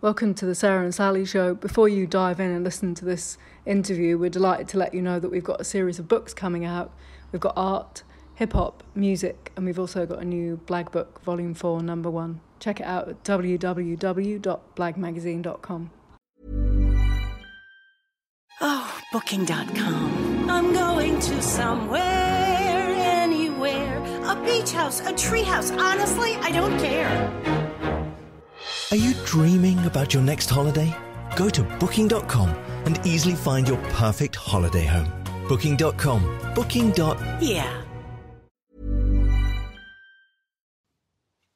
Welcome to the Sarah and Sally Show. Before you dive in and listen to this interview, we're delighted to let you know that we've got a series of books coming out. We've got art, hip-hop, music, and we've also got a new Blag book, Volume 4, Number 1. Check it out at www.blagmagazine.com. Oh, Booking.com. I'm going to somewhere, anywhere. A beach house, a tree house. Honestly, I don't care. Are you dreaming about your next holiday? Go to Booking.com and easily find your perfect holiday home. Booking.com. Yeah.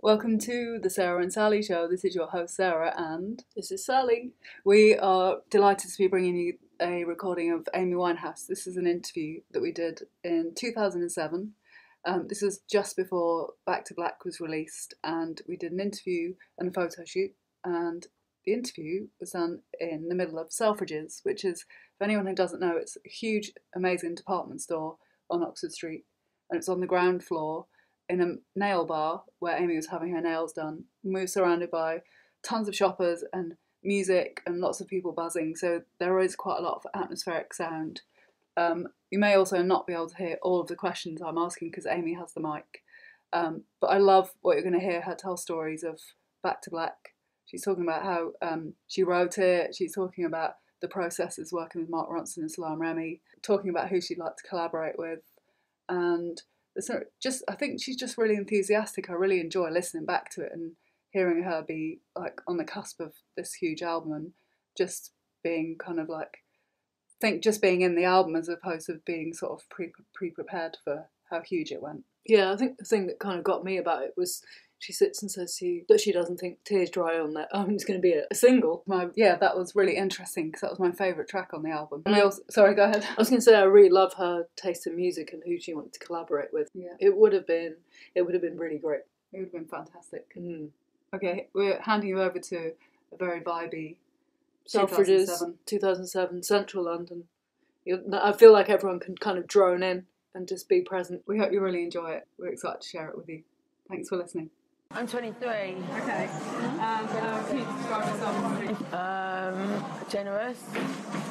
Welcome to the Sarah and Sally Show. This is your host, Sarah, and this is Sally. We are delighted to be bringing you a recording of Amy Winehouse. This is an interview that we did in 2007. This was just before Back to Black was released, and we did an interview and a photo shoot, and the interview was done in the middle of Selfridges, which is, if anyone who doesn't know, it's a huge, amazing department store on Oxford Street, and it's on the ground floor in a nail bar where Amy was having her nails done. And we were surrounded by tons of shoppers and music and lots of people buzzing, so there is quite a lot of atmospheric sound. You may also not be able to hear all of the questions I'm asking because Amy has the mic. But I love what you're going to hear her tell stories of Back to Black. She's talking about how she wrote it. She's talking about the processes working with Mark Ronson and Salaam Remi, talking about who she'd like to collaborate with. And I think she's just really enthusiastic. I really enjoy listening back to it and hearing her be like on the cusp of this huge album and just being kind of like, just being in the album as opposed to being sort of pre-prepared for how huge it went. Yeah, I think the thing that kind of got me about it was she sits and says that she doesn't think Tears Dry on that it's going to be a single. That was really interesting because that was my favourite track on the album. Sorry, go ahead. I was going to say I really love her taste in music and who she wanted to collaborate with. Yeah, it would have been really great. It would have been fantastic. Okay, we're handing you over to a very vibey Selfridges, 2007, Central London. I feel like everyone can kind of drone in and just be present. We hope you really enjoy it. We're excited to share it with you. Thanks for listening. I'm 23. Okay. And can you describe yourself? Generous,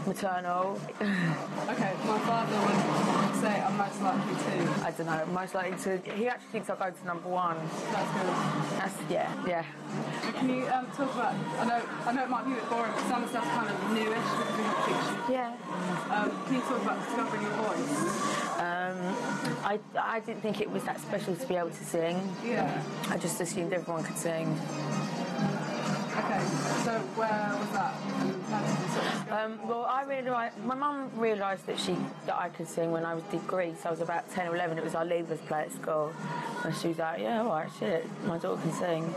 maternal. Okay, my father would say I'm most likely to. I don't know, most likely to. He actually thinks I'll go to number 1. That's good. Yeah. Can you talk about? I know it might be a bit boring, but some of the stuff's kind of newish because we have fiction. Yeah. Can you talk about discovering your voice? I didn't think it was that special to be able to sing. Yeah. I just assumed everyone could sing. Okay, so where was that? Well, my mum realised that I could sing when I did Greece. I was about 10 or 11. It was our leavers play at school, and she was like, "Yeah, all right, shit, my daughter can sing."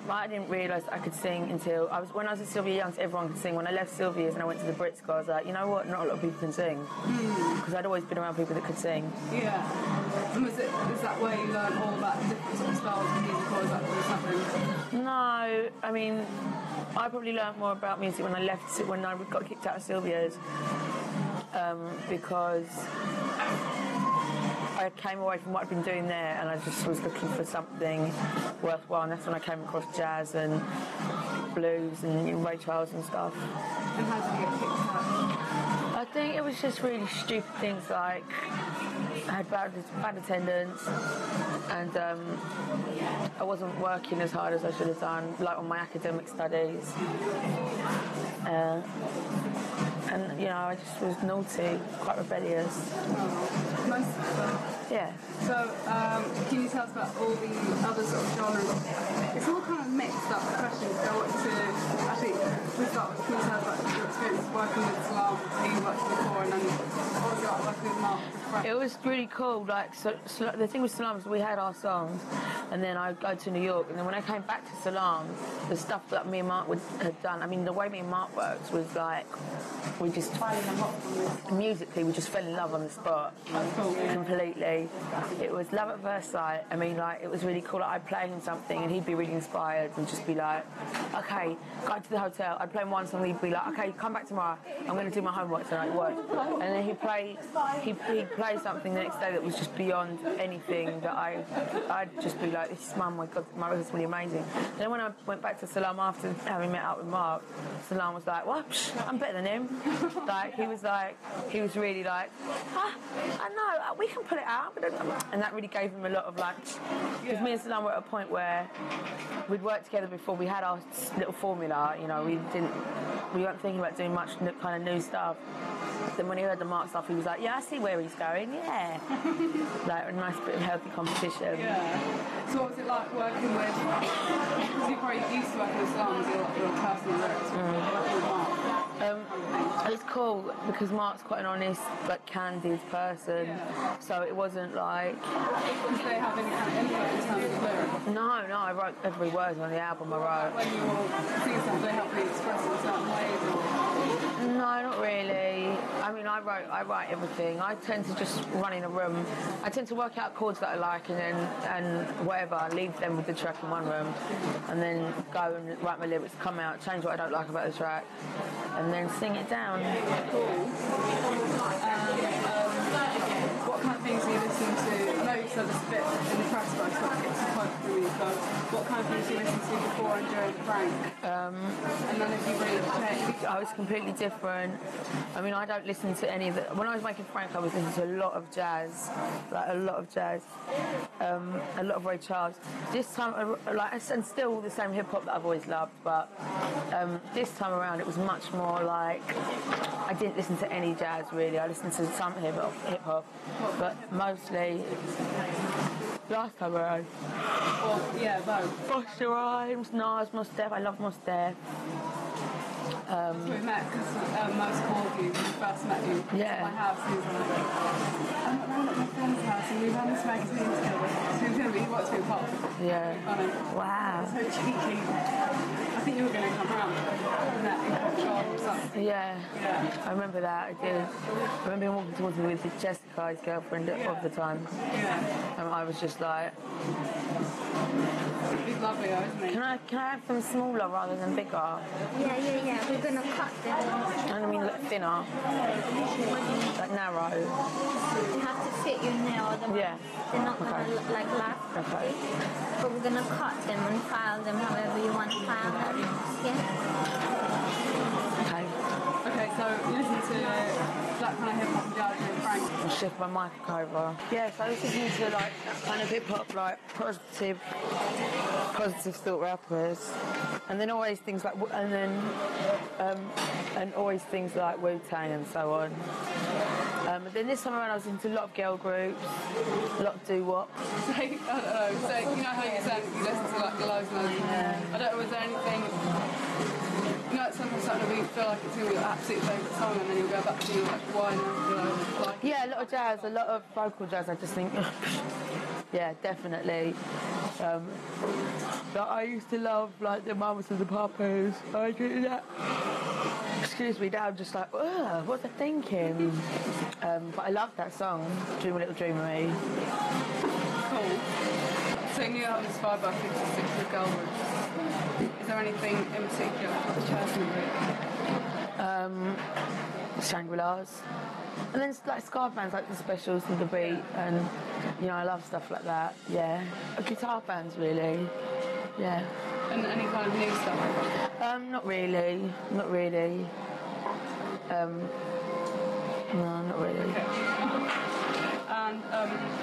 I didn't realise I could sing until when I was at Sylvia Young's. Everyone could sing. When I left Sylvia's and I went to the Brit School, I was like, you know what? Not a lot of people can sing, because I'd always been around people that could sing. Yeah. And is that where you learned all about different sort of styles of music, or is that something? No, I mean, I probably learned more about music when I got kicked out of Sylvia's, because I came away from what I'd been doing there and I just was looking for something worthwhile, and that's when I came across jazz and blues and Ray Charles and stuff. And how did you get kicked out? I think it was just really stupid things like I had bad attendance, and I wasn't working as hard as I should have done, like on my academic studies. And, I just was naughty, quite rebellious. Nice. Yeah. So, can you tell us about all the other sort of genres? It's all kind of mixed up, the questions go into, actually, we start with, can you tell us about your experience working with Salaam, who you worked with before, and then what was it like working with Mark? It was really cool. Like, so the thing with Salaam is we had our songs, and then I'd go to New York, and then when I came back to Salaam, the stuff that me and Mark had done, I mean, the way me and Mark worked was like, we just, musically, we just fell in love on the spot. Completely. It was love at first sight. I mean, like, it was really cool. Like, I'd play him something, and he'd be really inspired, and just be like, okay, go to the hotel. I'd play him one song, he'd be like, okay, come back tomorrow. I'm going to do my homework tonight, work. And then he'd play play something the next day that was just beyond anything that I'd just be like, this is my God, my record's really amazing. And then when I went back to Salam after having met up with Mark, Salam was like, what? I'm better than him. Like, he was really like, I know, we can pull it out. And that really gave him a lot of like, because me and Salam were at a point where we'd worked together before, we had our little formula, you know, we weren't thinking about doing much kind of new stuff. Then when he heard the Mark stuff, he was like, yeah, I see where he's going, yeah. Like a nice bit of healthy competition. Yeah. So what was it like working with, because you're probably used to working with Salam, you're like your personal lyrics, working with Mark? It's cool because Mark's quite an honest, like candid person, so it wasn't like... Did they have any kind of input in terms of lyrics? No, I wrote every word on the album I wrote. When you were singing something, they helped you express it in certain ways? Or? No, not really. I mean, I write everything. I tend to just run in a room. I tend to work out chords that I like and whatever. I leave them with the track in one room and then go and write my lyrics, come out, change what I don't like about the track and then sing it down. Cool. What kind of things do you listen to? I know you said this a bit in the press, but I thought it's quite from you. But what kind of things do you listen to before and during Frank? And then if you really changed? I was completely different. I mean, I don't listen to any of the... When I was making Frank, I was listening to a lot of jazz. Like, a lot of jazz. A lot of Ray Charles. This time, like, and still the same hip-hop that I've always loved, but this time around it was much more like... I didn't listen to any jazz, really. I listened to some hip-hop, but mostly... Last time around. Yeah, both. Busta Rhymes, Nas, Mos Def. I love Mos Def. So we met because Most called you when we first met you. Yeah. At my house, he was like, I'm round at my friend's house and we ran this magazine together. So he was going to be, he watched me pop. Yeah. Funny. Wow. So cheeky. I think you were going to come round and that in control or something. Yeah. I remember that, I did. I remember him walking towards me with Jessica, his girlfriend of the time. Yeah. And I was just like... He's lovely though, isn't he? Can I have them smaller rather than bigger? Yeah. We're gonna cut them. And I mean like thinner. Like narrow. You have to fit your nail. Yeah. They're not gonna look like last. Okay. But we're gonna cut them and file them however you want to file them. Yeah. Okay. So you listen to that kind of hip-hop and jazz and Frank? I'll shift my mic over. Yeah, so I was listening to like that kind of hip-hop, like positive thought rappers. And then always things like, and always things like Wu-Tang and so on. But then this time around I was into a lot of girl groups, a lot of doo-wop. So, I don't know, so you know how you said you listen to like loads and loads. Yeah. I don't know, was there anything, you know, sometimes something you feel like it's your absolute favourite song and then you'll go back to like Winehouse, like... Yeah, a lot of jazz, a lot of vocal jazz, I just think, yeah, definitely. But I used to love like the Mamas and the Papas. I do that. Excuse me, now I'm just like, ugh, what's I thinking? But I love that song, Dream a Little Dream of Me. Cool. So you have inspired by 56 with girl groups. Is there anything in particular that church music? Shangri-La's. And then like scarf bands like the Specials and the Beat, and you know I love stuff like that. Yeah, guitar bands really. Yeah. And any kind of new stuff? Not really. No, not really. Okay. And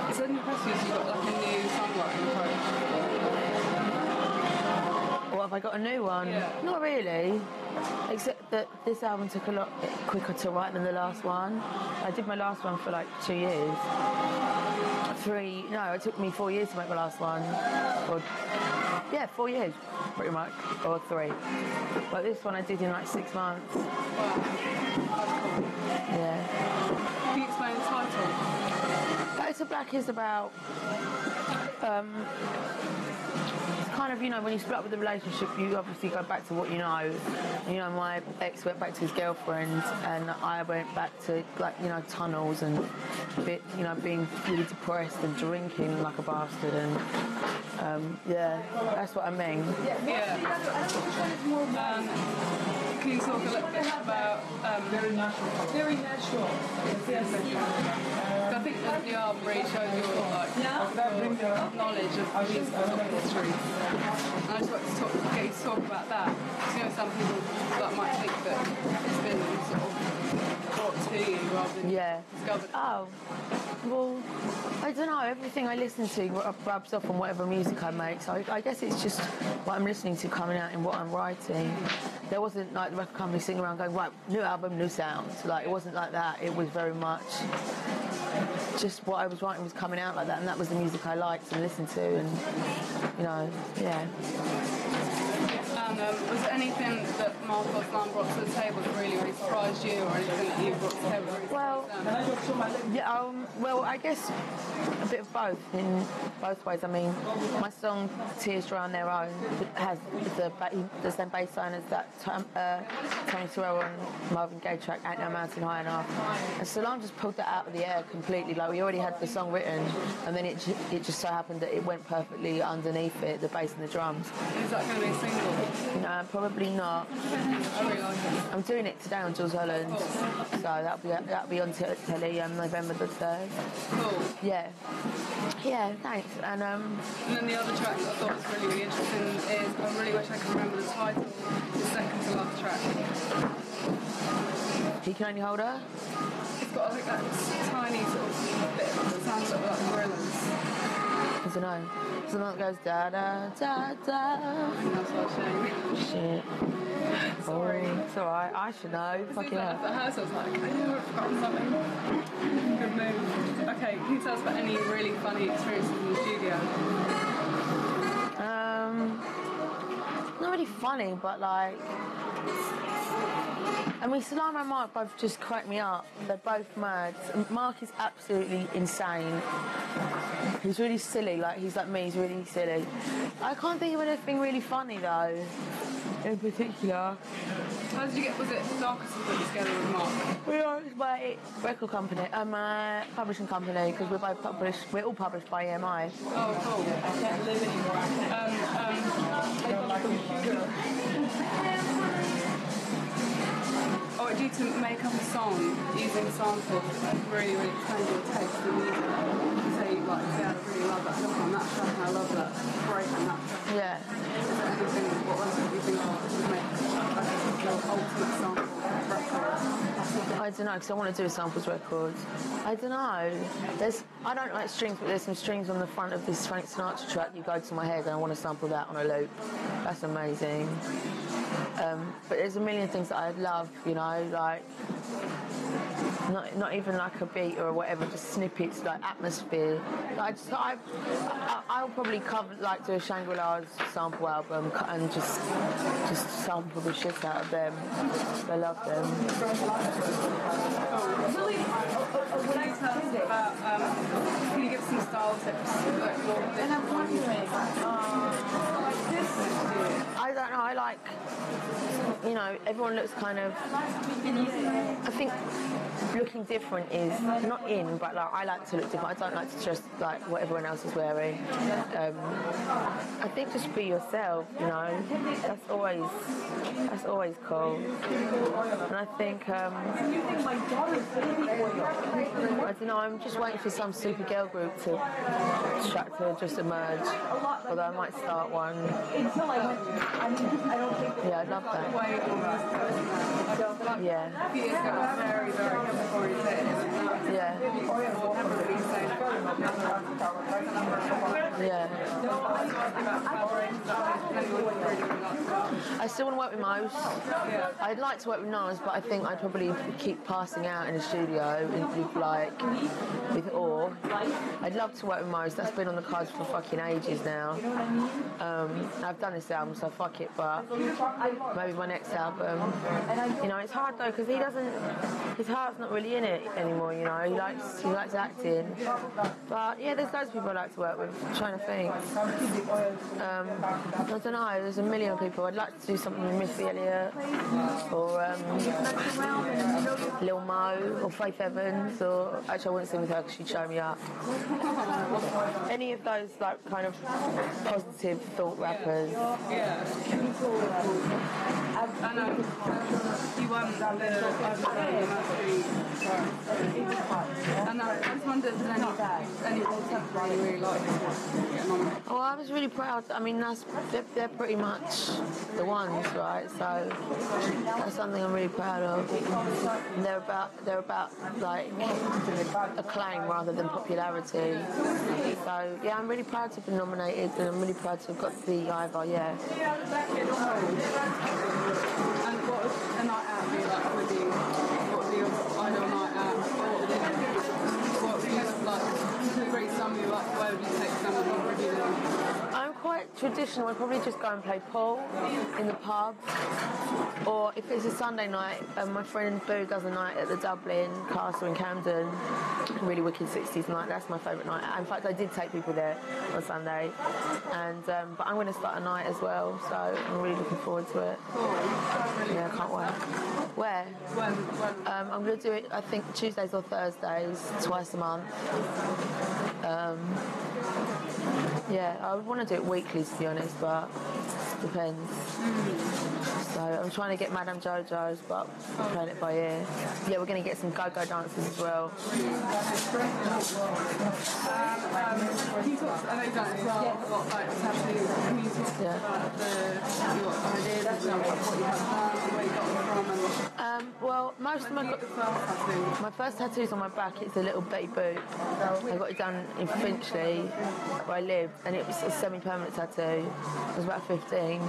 it said in the press release you've got like a new songwriting approach. What, have I got a new one? Yeah. Not really. Except that this album took a lot quicker to write than the last one. I did my last one for like 2 years. It took me 4 years to make my last one. 4 years, pretty much. Or 3. But this one I did in like 6 months. Wow. That's cool. Yeah. Can you explain the title? Back to Black is about... kind of, you know, when you split up with the relationship, you obviously go back to what you know. You know, my ex went back to his girlfriend, and I went back to, like, you know, tunnels and, being really depressed and drinking like a bastard. And yeah, that's what I mean. Yeah. Can you talk a little bit about Very natural. Very natural. Yes. I think that the album really shows your knowledge of musical history. And I just wanted to get you to talk about that. Because some people might think that it's been sort of brought to you rather than discovered. Oh, well, I don't know. Everything I listen to rubs off on whatever music I make. So I guess it's just what I'm listening to coming out in what I'm writing. There wasn't like the record company sitting around going, right, new album, new sound. Like, it wasn't like that. It was very much just what I was writing was coming out like that, and that was the music I liked and listened to, and yeah. And was there anything that Marco Islam brought to the table that really, really surprised you, or anything that you brought to the table that really surprised them? Well, I guess a bit of both, in both ways. I mean, my song Tears Dry on Their Own has the same bass line as that Tony Terrell and Marvin Gaye track, Ain't No Mountain High Enough. And Salam just pulled that out of the air completely. Like, we already had the song written, and then it just so happened that it went perfectly underneath it, the bass and the drums. Is that going to be a single? No, probably not. I really like it. I'm doing it today on Jules Holland, so that'll be on telly November the 3rd. Cool. Yeah, thanks. And then the other track that I thought was really, really interesting is, I really wish I could remember the title, the second to last track. He Can Only Hold Her? It's got like that tiny sort of bit that sounds like gorillas. I don't know. Something that goes da da da da. I think that's what I'm saying. Shit. Sorry. It's alright, I should know. Fucking hell. At house, I was like, I know I've forgotten something. Good move. Okay, can you tell us about any really funny experiences in the studio? Not really funny, but like, I mean, Salam and Mark both just crack me up. They're both mad. Mark is absolutely insane. He's really silly, like, he's like me, he's really silly. I can't think of anything really funny, though, in particular. How did you get, was it Darkest to put together with Mark? We are my record company, my publishing company, because we're all published by EMI. Oh, cool. I can't live anymore. I want you to make up a song using samples that really, really explain your taste in music. You say, like, yeah, I really love that song on that track, and I love that break on that track. Yeah. Is there anything, what else do you think would make your ultimate sample record? I don't know, because I want to do a samples record. I don't know. I don't like strings, but there's some strings on the front of this Frank Sinatra track, You Go To My Head, and I want to sample that on a loop. That's amazing. But there's a million things that I love, you know, like not even like a beat or whatever, just snippets, like atmosphere. I'll probably do a Shangri-La's sample album and just sample the shit out of them. I love them. Can you give some style tips? And I'm wondering, I don't know, I like, you know, everyone looks kind of, I think looking different is not in, but like I like to look different. I don't like to dress like what everyone else is wearing. I think just be yourself, you know, that's always cool. And I think, I don't know, I'm just waiting for some super girl group to just emerge, although I might start one. Yeah, I'd love that. Yeah. Yeah. Yeah. I still want to work with Mose. I'd like to work with Nas, but I think I'd probably keep passing out in the studio with Orr. I'd love to work with Mose. That's been on the cards for fucking ages now. I've done this album, so fuck it, but maybe my next album. You know, it's hard though, because his heart's not really in it anymore, you know. He likes acting. But yeah, there's loads of people I like to work with. I'm trying to think. I don't know, there's a million people. I'd like to do something with Missy Elliott or Lil Mo or Faith Evans, or actually I wouldn't sing with her because she'd show me up. Any of those like kind of positive thought rappers. Yeah. And know. He won the and I just wondered if there's any contemporary you really like getting on with. Well, I was really proud. I mean, they're pretty much the ones, right? So that's something I'm really proud of. And they're about like acclaim rather than popularity. So yeah, I'm really proud to have been nominated, and I'm really proud to have got the Ivor. Yeah. And what would a night out be like with you? What would be your ideal night out? What would you like to bring somebody like? Where would you take somebody? I'm quite traditional. I'd probably just go and play pool in the pub. Or if it's a Sunday night, my friend Boo does a night at the Dublin Castle in Camden. Really wicked 60s night. That's my favourite night. In fact, I did take people there on Sunday. And but I'm going to start a night as well, so I'm really looking forward to it. Yeah, I can't wait. Where? I'm going to do it, I think, Tuesdays or Thursdays, twice a month. Yeah, I would want to do it weekly, to be honest, but it depends. So I'm trying to get Madame Jojo's, but I'm playing it by ear. Yeah, we're going to get some go-go dancers as well. You talked, I know you've done it as well, about like tattoos. Can you talk about your ideas of what you have done, where you got them from? Well, most of my first tattoo's on my back. It's a little Betty Boop. I got it done in Finchley, where I lived, and it was a semi-permanent tattoo. I was about 15,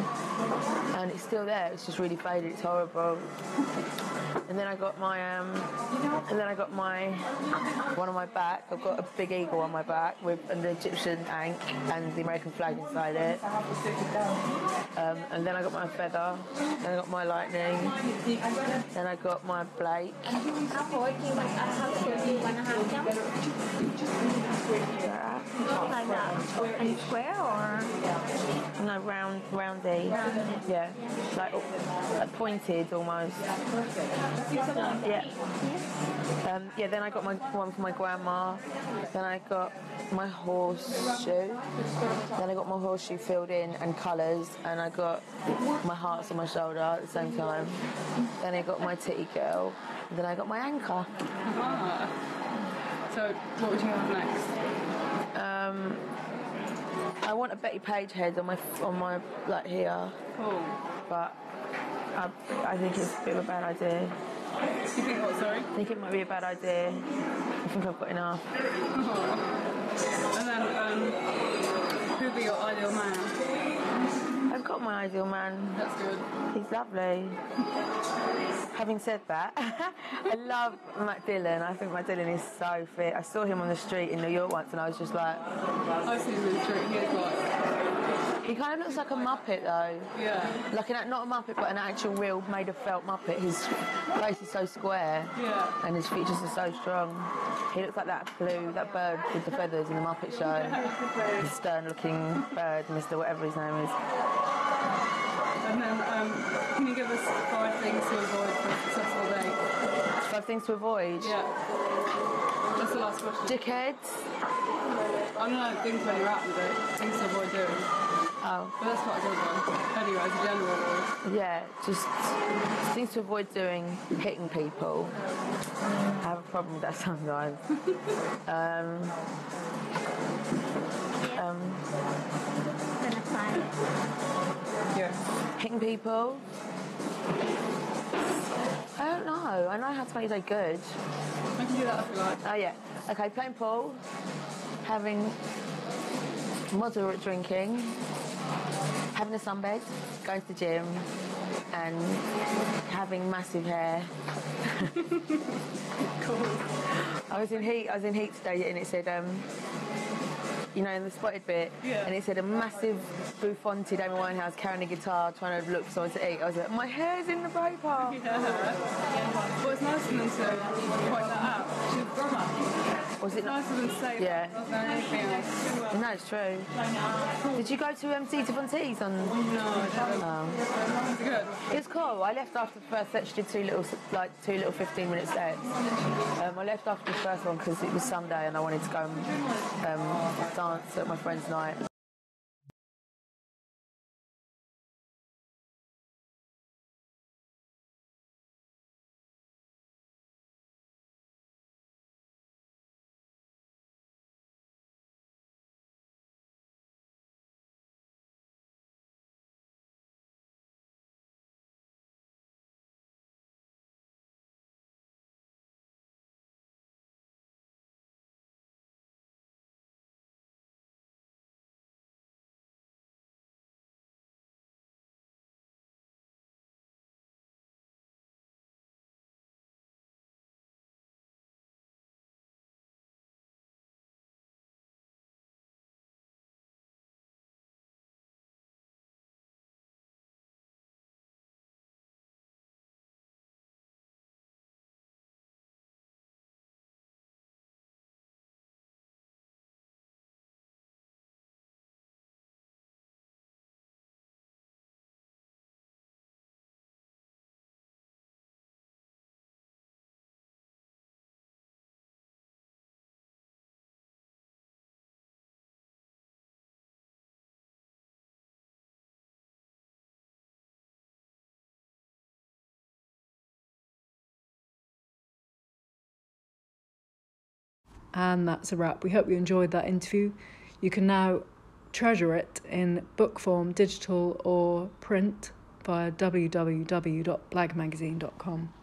and it's still there. It's just really faded. It's horrible. And then I got my one on my back. I've got a big eagle on my back with an Egyptian ankh and the American flag inside it. And then I got my feather. Then I got my lightning. Then I got my Blake. Like that? And square or? No, roundy. Yeah, like pointed almost. Yeah. Yeah, then I got my one for my grandma. Then I got my horseshoe. Then I got my horseshoe filled in and colours. And I got my hearts on my shoulder at the same time. Then I got my titty girl. And then I got my anchor. So, what would you have next? I want a Betty Page head on my like here. Cool. But I think it's a bit of a bad idea. You think what, sorry? I think it might be a bad idea. I think I've got enough. And then, who'd be your ideal man? I've got my ideal man. That's good. He's lovely. Having said that, I love Matt Dillon. I think Matt Dillon is so fit. I saw him on the street in New York once and I was just like... I've seen him in the street. He is like... He kind of looks like a Muppet though. Yeah. Like not a Muppet, but an actual real made of felt Muppet. His face is so square. Yeah. And his features are so strong. He looks like that bird with the feathers in the Muppet Show. The stern-looking bird, Mr. whatever his name is. And then, can you give us 5 things to avoid for a successful day? 5 things to avoid? Yeah. That's the last question. Dickheads? I don't know, things when you're out with it. Things to avoid doing. Oh. But that's quite a good one. Anyway, as a general rule. Yeah, just things to avoid doing, hitting people. I have a problem with that sometimes. Yeah. Hitting people. I don't know. I know how to make your day good. I can do that if you like. Oh yeah. Okay, playing pool. Having moderate drinking. Having a sunbed. Going to the gym. And having massive hair. Cool. I was in heat today and it said you know, in the spotted bit, and it said a massive bouffanted Amy Winehouse carrying a guitar trying to look for someone to eat. I was like, my hair's in the paper. Yeah. Well, it's nice of them to point that out. She's drummer. Was it nice of them to say that rather than anything else. No, it's true. Did you go to Tita Fontees on? No, I didn't. Oh. Good. It was cool. I left after the first set. She did two little 15-minute sets. I left after the first one because it was Sunday and I wanted to go and dance at my friend's night. And that's a wrap. We hope you enjoyed that interview. You can now treasure it in book form, digital or print, via www.blagmagazine.com.